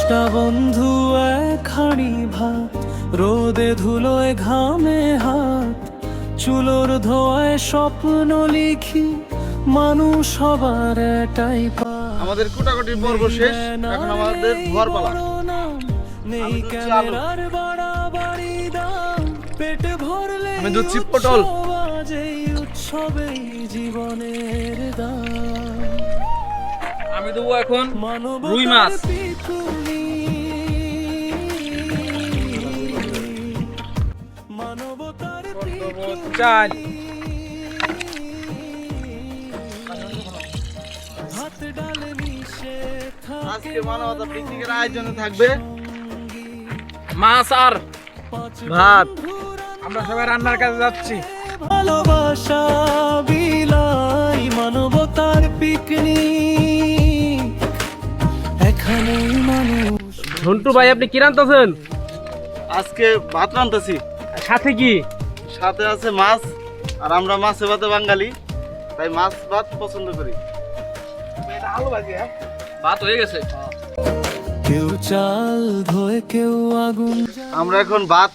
পাঁচটা বন্ধু এক হাঁড়ি ভাত, রোদে ধুলোয় ঘামে হাত, চুলোর ধোয়ায় স্বপ্ন লিখি, মানুষ হবার এটাই আমাদের কুটাকুটির পর্ব শেষ, এখন আমাদের ঘর পালা। নেই ক্যামেরার বাড়াবাড়ি দাম, পেটে ভরলে আমি দুধছি পটল। এই উৎসবেই জীবনের দাম। আমি দেবো এখন রুই মাছ। চাল আজকে মানবতা পিকনিকের আয়োজনে থাকবে মাছ আর ভাত। আমরা সবাই রান্নার কাজে যাচ্ছি। ভালোবাসা বিলাই মানবতার পিকনিক, এখানে মানুষ। ঝন্টু ভাই, আপনি কি রান্তাছেন? আজকে ভাত রান্তেছি, সাথে কি? সাথে আছে মাছ, আর আমরা মাছে ভাতে বাঙালি, তাই মাছ ভাত পছন্দ করি। ভাত হয়ে গেছে। কেউ চাল ধোয়, কেউ আগুন। আমরা এখন ভাত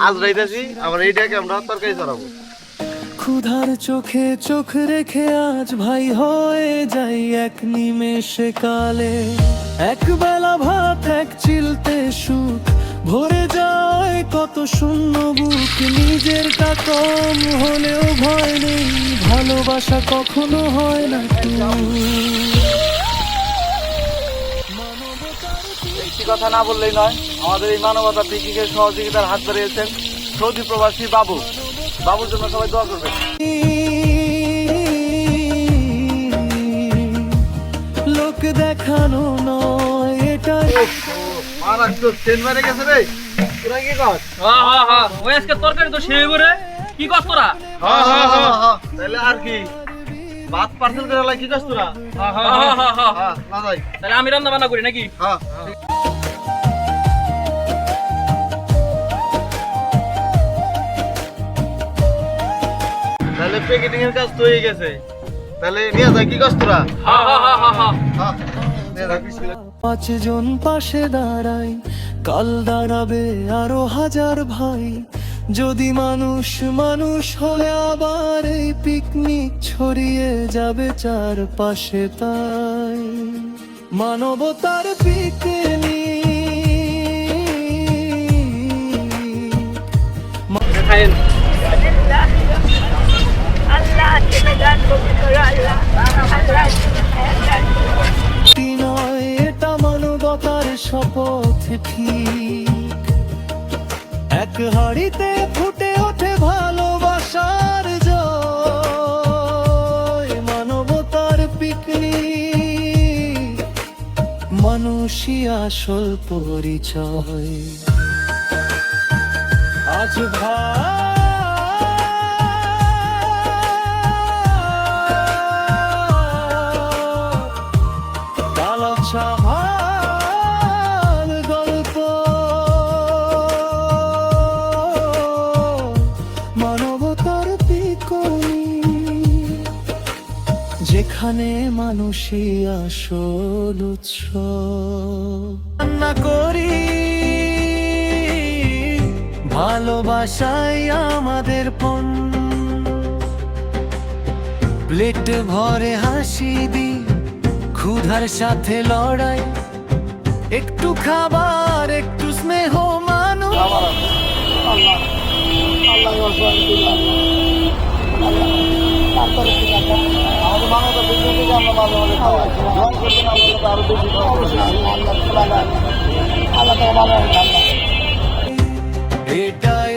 আজরাইতেছি, আবার এইটাকে আমরা তরকারি চড়াবো। ক্ষুধার চোখে চোখ রেখে আজ ভাই হয়ে যাই এক নিমেষে কালে। এক বেলা ভাত, এক চিলতে সুখ, ভরে যায় কত শূন্য বুক। নিজের কা কম হলেও ভয় নেই, ভালোবাসা কখনো হয় না একটি কথা না বললেই নয়, আমাদের এই মানবতা পিকনিকের সহযোগিতার হাত বাড়িয়েছেন সৌদি প্রবাসী বাবু। বাবুর জন্য সবাই দোয়া করবেন। লোক দেখানো নয়, এটা মারাক তো ট্রেন মেরে গেছে রে, তোরা কি কর? ওই আজকে তরকারি তো সেই করে কি কর তোরা? তাহলে আর কি ভাত পার্সেল করে লাই, কি কর তোরা? না যাই, তাহলে আমি রান্না বান্না করি নাকি? হ্যাঁ। তাহলে প্যাকেটিং এর কাজ তো হয়ে গেছে, তাহলে নিয়ে যাই, কি কর তোরা? হ্যাঁ, নিয়ে যাই, বিসমিল্লাহ। পাঁচজন পাশে দাঁড়াই, কাল দাঁড়াবে আরো হাজার ভাই। যদি মানুষ মানুষ হলে আবার এই পিকনিক ছড়িয়ে যাবে চারপাশে, তাই মানবতার পিকনিক। খাইন। আল্লাহ তুমি গান করো, আল্লাহ আল্লাহ নয়, এটা মানবতার শপথ ঠিক। এক হাড়িতে ফুটে ওঠে ভালোবাসার জয়, মানবতার পিকনিক, মানুষই আসল পরিচয়। আজ গল্প মানবতার পিকনিক, যেখানে মানুষই আসল উৎসব। রান্না করি ভালোবাসাই আমাদের পণ, প্লেট ভরে হাসি দি, ক্ষুধার সাথে লড়াই, একটু খাবার একটু স্নেহ মানুষ। আমাদের মানবতা পিকনিকে আমরা মাঝে মাঝে খাওয়াই, দোয়া করবেন আমরা আরো বেশি আল্লাহ এটাই